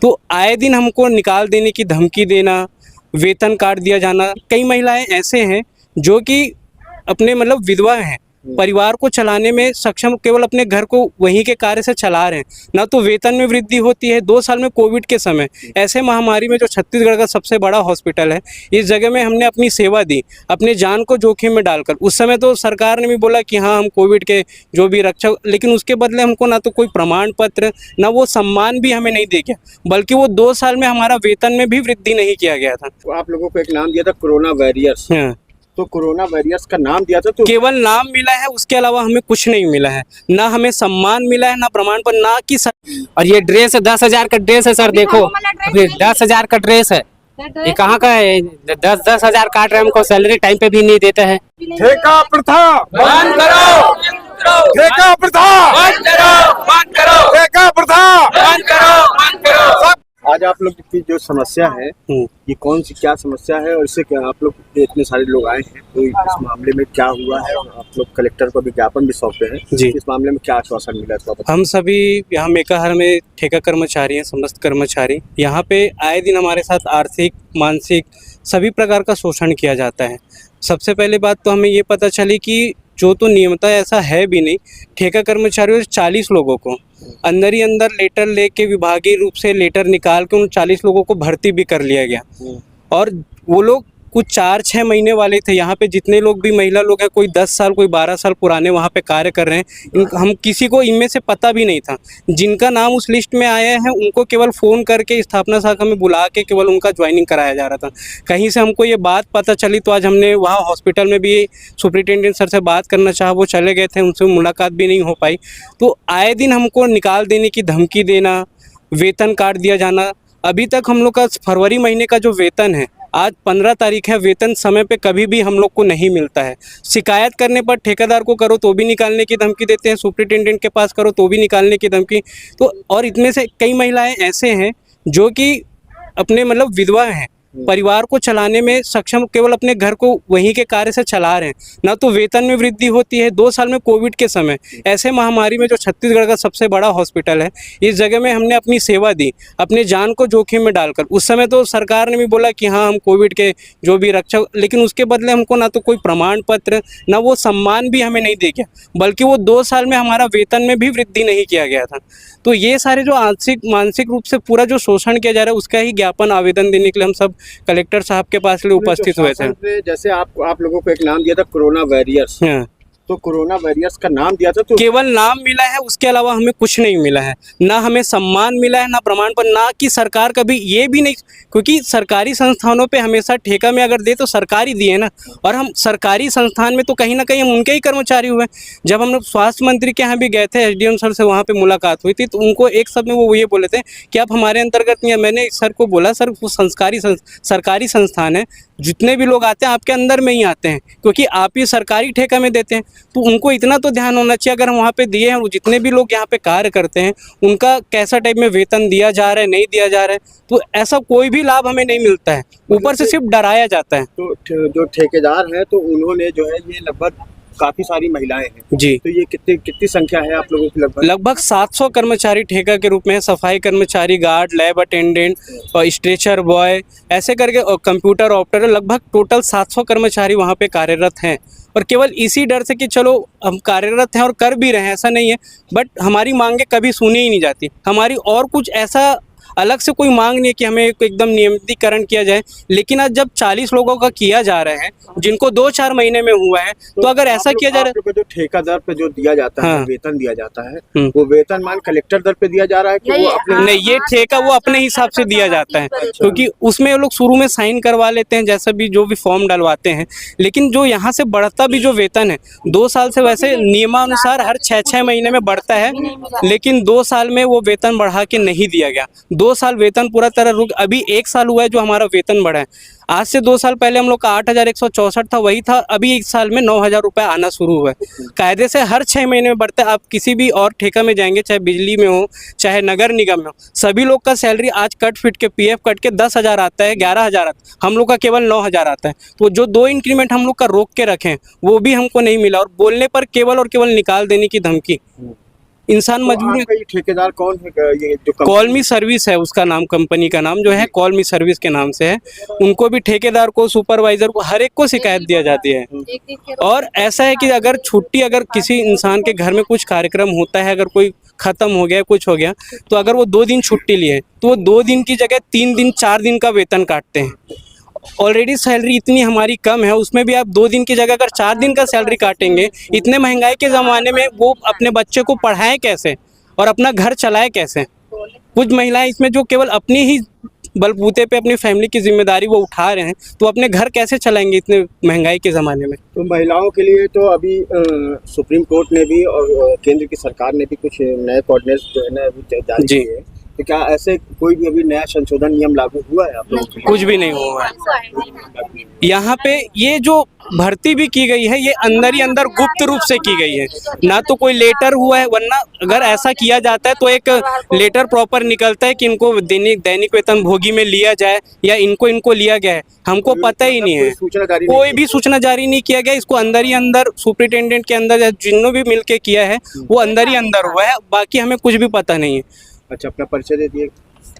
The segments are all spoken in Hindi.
तो आए दिन हमको निकाल देने की धमकी देना, वेतन काट दिया जाना। कई महिलाएं ऐसे हैं जो कि अपने मतलब विधवा हैं, परिवार को चलाने में सक्षम, केवल अपने घर को वहीं के कार्य से चला रहे हैं, ना तो वेतन में वृद्धि होती है। 2 साल में कोविड के समय ऐसे महामारी में जो छत्तीसगढ़ का सबसे बड़ा हॉस्पिटल है, इस जगह में हमने अपनी सेवा दी, अपने जान को जोखिम में डालकर। उस समय तो सरकार ने भी बोला कि हाँ हम कोविड के जो भी रक्षा, लेकिन उसके बदले हमको ना तो कोई प्रमाण पत्र, ना वो सम्मान भी हमें नहीं दे गया, बल्कि वो 2 साल में हमारा वेतन में भी वृद्धि नहीं किया गया था। तो आप लोगों को एक नाम दिया था कोरोना वॉरियर्स। हाँ, तो कोरोना वॉरियर्स का नाम दिया था, तो केवल नाम मिला है, उसके अलावा हमें कुछ नहीं मिला है, ना हमें सम्मान मिला है, ना प्रमाण पर, ना कि और ये ड्रेस 10,000 का ड्रेस है सर, देखो अभी 10,000 का ड्रेस है, ये कहाँ का है? 10,000 काट रहे हैं, हमको सैलरी टाइम पे भी नहीं देते हैं। ठेका प्रथा बंद करो, ठेका प्रथा बंद करो, बंद करो, ठेका प्रथा बंद करो, बंद करो। आज आप लोग की जो समस्या है, ये कौन सी क्या समस्या है, और इससे क्या आप लोग इतने सारे लोग आए हैं, तो इस मामले में क्या हुआ है? और आप लोग कलेक्टर को विज्ञापन भी सौंपे हैं जी। इस मामले में क्या आश्वासन मिला है? हम सभी यहाँ मेकाहार में ठेका कर्मचारी हैं, समस्त कर्मचारी। यहाँ पे आए दिन हमारे साथ आर्थिक, मानसिक सभी प्रकार का शोषण किया जाता है। सबसे पहले बात तो हमें ये पता चली कि जो तो नियमतः ऐसा है भी नहीं, ठेका कर्मचारियों 40 लोगों को अंदर ही अंदर लेटर लेके विभागीय रूप से लेटर निकाल के उन 40 लोगों को भर्ती भी कर लिया गया। और वो लोग कुछ 4-6 महीने वाले थे। यहाँ पे जितने लोग भी महिला लोग हैं, कोई 10 साल, कोई 12 साल पुराने वहाँ पे कार्य कर रहे हैं। हम किसी को इनमें से पता भी नहीं था। जिनका नाम उस लिस्ट में आया है उनको केवल फ़ोन करके स्थापना शाखा में बुला के केवल उनका ज्वाइनिंग कराया जा रहा था। कहीं से हमको ये बात पता चली तो आज हमने वहाँ हॉस्पिटल में भी सुपरिटेंडेंट सर से बात करना चाहा, वो चले गए थे, उनसे मुलाकात भी नहीं हो पाई। तो आए दिन हमको निकाल देने की धमकी देना, वेतन काट दिया जाना। अभी तक हम लोग का फरवरी महीने का जो वेतन है, आज 15 तारीख है, वेतन समय पे कभी भी हम लोग को नहीं मिलता है। शिकायत करने पर ठेकेदार को करो तो भी निकालने की धमकी देते हैं, सुपरिटेंडेंट के पास करो तो भी निकालने की धमकी। तो और इतने से कई महिलाएं ऐसे हैं जो कि अपने मतलब विधवा हैं, परिवार को चलाने में सक्षम, केवल अपने घर को वहीं के कार्य से चला रहे हैं, ना तो वेतन में वृद्धि होती है। 2 साल में कोविड के समय ऐसे महामारी में जो छत्तीसगढ़ का सबसे बड़ा हॉस्पिटल है, इस जगह में हमने अपनी सेवा दी, अपने जान को जोखिम में डालकर। उस समय तो सरकार ने भी बोला कि हाँ हम कोविड के जो भी रक्षा, लेकिन उसके बदले हमको ना तो कोई प्रमाण पत्र, ना वो सम्मान भी हमें नहीं दे गया, बल्कि वो 2 साल में हमारा वेतन में भी वृद्धि नहीं किया गया था। तो ये सारे जो आंशिक मानसिक रूप से पूरा जो शोषण किया जा रहा है, उसका ही ज्ञापन आवेदन देने के लिए हम सब कलेक्टर साहब के पास लिए उपस्थित हुए थे। जैसे आप लोगों को एक नाम दिया था कोरोना वॉरियर्स, हाँ, तो कोरोना वॉरियर्स का नाम दिया था, तो केवल नाम मिला है, उसके अलावा हमें कुछ नहीं मिला है, ना हमें सम्मान मिला है, ना प्रमाण पर, ना कि सरकार कभी ये भी नहीं, क्योंकि सरकारी संस्थानों पे हमेशा ठेका में अगर दे तो सरकारी दिए ना, और हम सरकारी संस्थान में तो कहीं ना कहीं हम उनके ही कर्मचारी हुए। जब हम लोग स्वास्थ्य मंत्री के यहाँ भी गए थे, SDM सर से वहाँ पे मुलाकात हुई थी, तो उनको एक शब्द में वो ये बोले थे कि आप हमारे अंतर्गत नहीं है। मैंने सर को बोला सर वो सरकारी संस्थान है, जितने भी लोग आते हैं आपके अंदर में ही आते हैं, क्योंकि आप ही सरकारी ठेका में देते हैं। तो उनको इतना तो ध्यान होना चाहिए, अगर हम वहाँ पे दिए हैं, वो जितने भी लोग यहाँ पे कार्य करते हैं उनका कैसा टाइप में वेतन दिया जा रहा है, नहीं दिया जा रहा है, तो ऐसा कोई भी लाभ हमें नहीं मिलता है, ऊपर से सिर्फ डराया जाता है। तो जो ठेकेदार है, तो उन्होंने जो है ये लगभग काफी सारी महिलाएं हैं जी, तो ये कितनी संख्या है आप लोगों की? लगभग 700 कर्मचारी ठेका के रूप में है। सफाई कर्मचारी, गार्ड, लैब अटेंडेंट और स्ट्रेचर बॉय, ऐसे करके, और कंप्यूटर ऑपरेटर, लगभग टोटल 700 कर्मचारी वहाँ पे कार्यरत हैं। और केवल इसी डर से कि चलो हम कार्यरत हैं और कर भी रहे हैं, ऐसा नहीं है, बट हमारी मांगें कभी सुनी ही नहीं जाती। हमारी और कुछ ऐसा अलग से कोई मांग नहीं है कि हमें एकदम नियमितीकरण किया जाए, लेकिन आज जब 40 लोगों का किया जा रहा है, जिनको 2-4 महीने में हुआ है, तो अगर ऐसा किया जा रहा है, जो ठेका दर पे जो दिया जाता है, हाँ, वेतन दिया जाता है, वो वेतन मान कलेक्टर दर पे दिया जा रहा है कि वो अपने? नहीं, ये ठेका वो अपने हिसाब से दिया जाता है, क्योंकि उसमें वो लोग शुरू में साइन करवा लेते हैं, जैसा भी जो भी फॉर्म डलवाते हैं, लेकिन जो यहाँ से बढ़ता भी जो वेतन है 2 साल से, वैसे नियमानुसार हर 6-6 महीने में बढ़ता है, लेकिन 2 साल में वो वेतन बढ़ा के नहीं दिया गया। 2 साल वेतन पूरा तरह रुक, अभी 1 साल हुआ है जो हमारा वेतन बढ़ा है। आज से 2 साल पहले हम लोग का 8,164 था, वही था, अभी 1 साल में 9,000 रुपये आना शुरू हुआ है। कायदे से हर 6 महीने में बढ़ता है। आप किसी भी और ठेका में जाएंगे, चाहे बिजली में हो, चाहे नगर निगम में हो, सभी लोग का सैलरी आज कट फिट के PF कट के 10,000 आता है, 11,000 आता है, हम लोग का केवल 9,000 आता है। तो जो 2 इंक्रीमेंट हम लोग का रोक के रखें, वो भी हमको नहीं मिला, और बोलने पर केवल और केवल निकाल देने की धमकी। इंसान मजबूर है। आपका ये ठेकेदार कौन है? ये जो कॉल मी सर्विस है उसका नाम, कंपनी का नाम जो है कॉल मी सर्विस के नाम से है। उनको भी, ठेकेदार को, सुपरवाइजर को, हर एक को शिकायत दिया जाती है। और ऐसा है कि अगर छुट्टी, अगर किसी इंसान के घर में कुछ कार्यक्रम होता है, अगर कोई खत्म हो गया, कुछ हो गया, तो अगर वो 2 दिन छुट्टी लिए तो वो 2 दिन की जगह 3 दिन 4 दिन का वेतन काटते हैं। ऑलरेडी सैलरी इतनी हमारी कम है, उसमें भी आप 2 दिन की जगह अगर 4 दिन का सैलरी काटेंगे, इतने महंगाई के ज़माने में वो अपने बच्चे को पढ़ाएं कैसे और अपना घर चलाएं कैसे? कुछ महिलाएं इसमें जो केवल अपनी ही बलबूते पे अपनी फैमिली की जिम्मेदारी वो उठा रहे हैं, तो अपने घर कैसे चलाएंगे इतने महंगाई के ज़माने में? तो महिलाओं के लिए तो अभी सुप्रीम कोर्ट ने भी और केंद्र की सरकार ने भी कुछ नए कोऑर्डिनेट्स जो है ना अभी जारी जी। किए हैं। तो क्या ऐसे कोई भी अभी नया संशोधन नियम लागू हुआ है आप लोगों के लिए? कुछ भी नहीं हुआ है। यहाँ पे ये जो भर्ती भी की गई है, ये अंदर ही अंदर गुप्त रूप से की गई है, ना तो कोई लेटर हुआ है। वरना अगर ऐसा किया जाता है तो एक लेटर प्रॉपर निकलता है कि इनको दैनिक वेतन भोगी में लिया जाए या इनको लिया गया है, हमको पता ही नहीं है। सूचना जारी कोई भी सूचना जारी नहीं किया गया। इसको अंदर ही अंदर सुपरिटेंडेंट के अंदर जिन्होंने भी मिलके किया है वो अंदर ही अंदर हुआ है, बाकी हमें कुछ भी पता नहीं है। अच्छा, अपना परिचय दे दिए।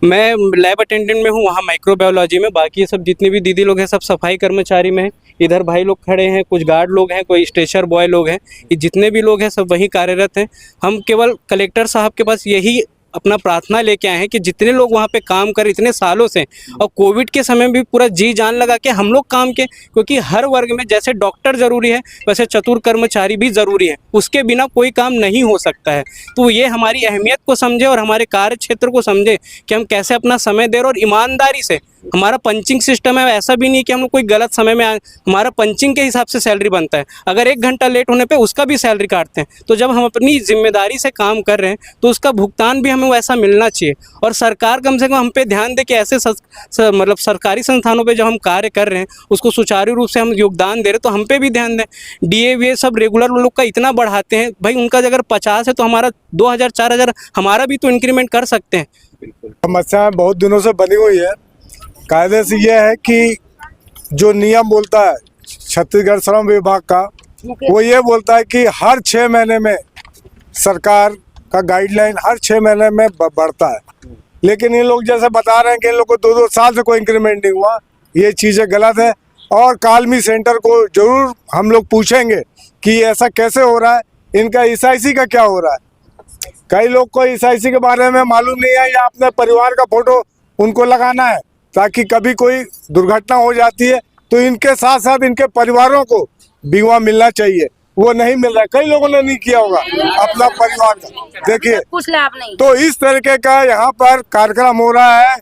मैं लैब अटेंडेंट में हूँ, वहाँ माइक्रोबायोलॉजी में। बाकी सब जितनी भी दीदी लोग हैं सब सफाई कर्मचारी में हैं। इधर भाई लोग खड़े हैं, कुछ गार्ड लोग हैं, कोई स्टेशर बॉय लोग हैं। ये जितने भी लोग हैं सब वहीं कार्यरत हैं। हम केवल कलेक्टर साहब के पास यही अपना प्रार्थना लेके आए हैं कि जितने लोग वहाँ पे काम कर इतने सालों से, और कोविड के समय भी पूरा जी जान लगा के हम लोग काम के, क्योंकि हर वर्ग में जैसे डॉक्टर ज़रूरी है वैसे चतुर कर्मचारी भी ज़रूरी है, उसके बिना कोई काम नहीं हो सकता है। तो ये हमारी अहमियत को समझे और हमारे कार्य क्षेत्र को समझे कि हम कैसे अपना समय दे रहे और ईमानदारी से। हमारा पंचिंग सिस्टम है, ऐसा भी नहीं कि हम लोग कोई गलत समय में आए। हमारा पंचिंग के हिसाब से सैलरी बनता है। अगर 1 घंटा लेट होने पे उसका भी सैलरी काटते हैं। तो जब हम अपनी जिम्मेदारी से काम कर रहे हैं तो उसका भुगतान भी हमें वैसा मिलना चाहिए। और सरकार कम से कम हम पे ध्यान दे कि ऐसे मतलब सरकारी संस्थानों पे जब हम कार्य कर रहे हैं उसको सुचारू रूप से हम योगदान दे रहे, तो हम पे भी ध्यान दें। DA सब रेगुलर लोग का इतना बढ़ाते हैं भाई, उनका अगर 50 है तो हमारा 2000 4000 हमारा भी तो इंक्रीमेंट कर सकते हैं। समस्या बहुत दिनों से बनी हुई है। कायदे से यह है कि जो नियम बोलता है छत्तीसगढ़ श्रम विभाग का, वो ये बोलता है कि हर 6 महीने में सरकार का गाइडलाइन हर 6 महीने में बढ़ता है। लेकिन इन लोग जैसे बता रहे हैं कि इन लोग को 2-2 साल से कोई इंक्रीमेंट नहीं हुआ, ये चीज़ें गलत है। और कालमी सेंटर को जरूर हम लोग पूछेंगे कि ऐसा कैसे हो रहा है, इनका SIC का क्या हो रहा है। कई लोग को SIC के बारे में मालूम नहीं है, या अपने परिवार का फोटो उनको लगाना है ताकि कभी कोई दुर्घटना हो जाती है तो इनके साथ साथ इनके परिवारों को बीमा मिलना चाहिए, वो नहीं मिल रहा है। कई लोगों ने नहीं किया होगा अपना परिवार का, देखिए कुछ लाभ नहीं। तो इस तरीके का यहाँ पर कार्यक्रम हो रहा है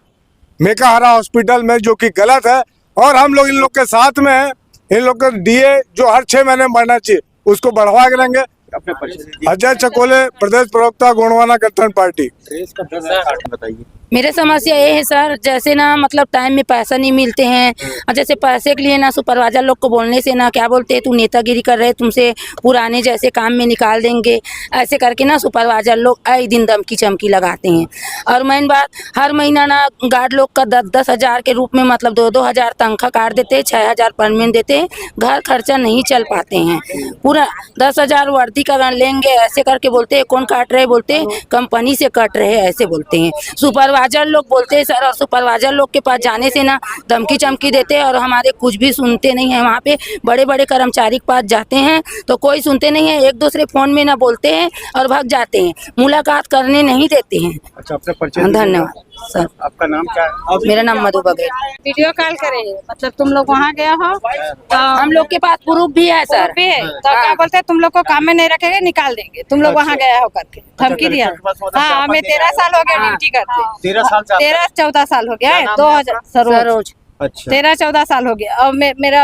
मेकाहारा हॉस्पिटल में, जो कि गलत है। और हम लोग इन लोग के साथ में हैं। इन लोग का DA जो हर 6 महीने में बढ़ना चाहिए उसको बढ़वा के रहेंगे। अपने परिचय दे दीजिए। अजय चकोले, प्रदेश प्रवक्ता गोंडवाना गणतंत्र पार्टी। ड्रेस का 10,000 बताइए। मेरे समस्या ये है सर, जैसे ना मतलब टाइम में पैसा नहीं मिलते हैं, और जैसे पैसे के लिए ना सुपरवाइजर लोग को बोलने से ना क्या बोलते हैं, तू नेतागिरी कर रहे, तुमसे पुराने जैसे काम में निकाल देंगे, ऐसे करके ना सुपरवाइजर लोग आए दिन धमकी चमकी लगाते हैं। और मेन बात, हर महीना ना गार्ड लोग का 10-10 हज़ार के रूप में मतलब 2-2 हज़ार तनख्वाह काट देते हैं, 6,000 परमेंट देते हैं, घर खर्चा नहीं चल पाते हैं। पूरा 10,000 वर्दी का लेंगे ऐसे करके बोलते हैं, कौन काट रहे, बोलते हैं कंपनी से कट रहे ऐसे बोलते हैं। सुपरवाइजर लोग बोलते हैं सर, और सुपरवाइजर लोग के पास जाने से ना धमकी चमकी देते हैं और हमारे कुछ भी सुनते नहीं है। वहाँ पे बड़े बड़े कर्मचारी के पास जाते हैं तो कोई सुनते नहीं है, एक दूसरे फोन में ना बोलते हैं और भाग जाते हैं, मुलाकात करने नहीं देते हैं। अच्छा, अपना परिचय दीजिए। धन्यवाद सर। आपका नाम क्या है? मेरा नाम मधु बघेल। वीडियो कॉल करे, मतलब तुम लोग वहाँ गए हो तो हम लोग के पास प्रूफ भी है सर। भी है तो क्या बोलते हैं, तुम लोग को काम में नहीं रखेंगे, निकाल देंगे। तुम लोग वहाँ गया हो करके धमकी दिया। हाँ, हमें 13 साल हो गया ड्यूटी करते। 13 साल से 13-14 साल हो गया है। 2000 सरोज। अच्छा, 13-14 साल हो गया। और मेरा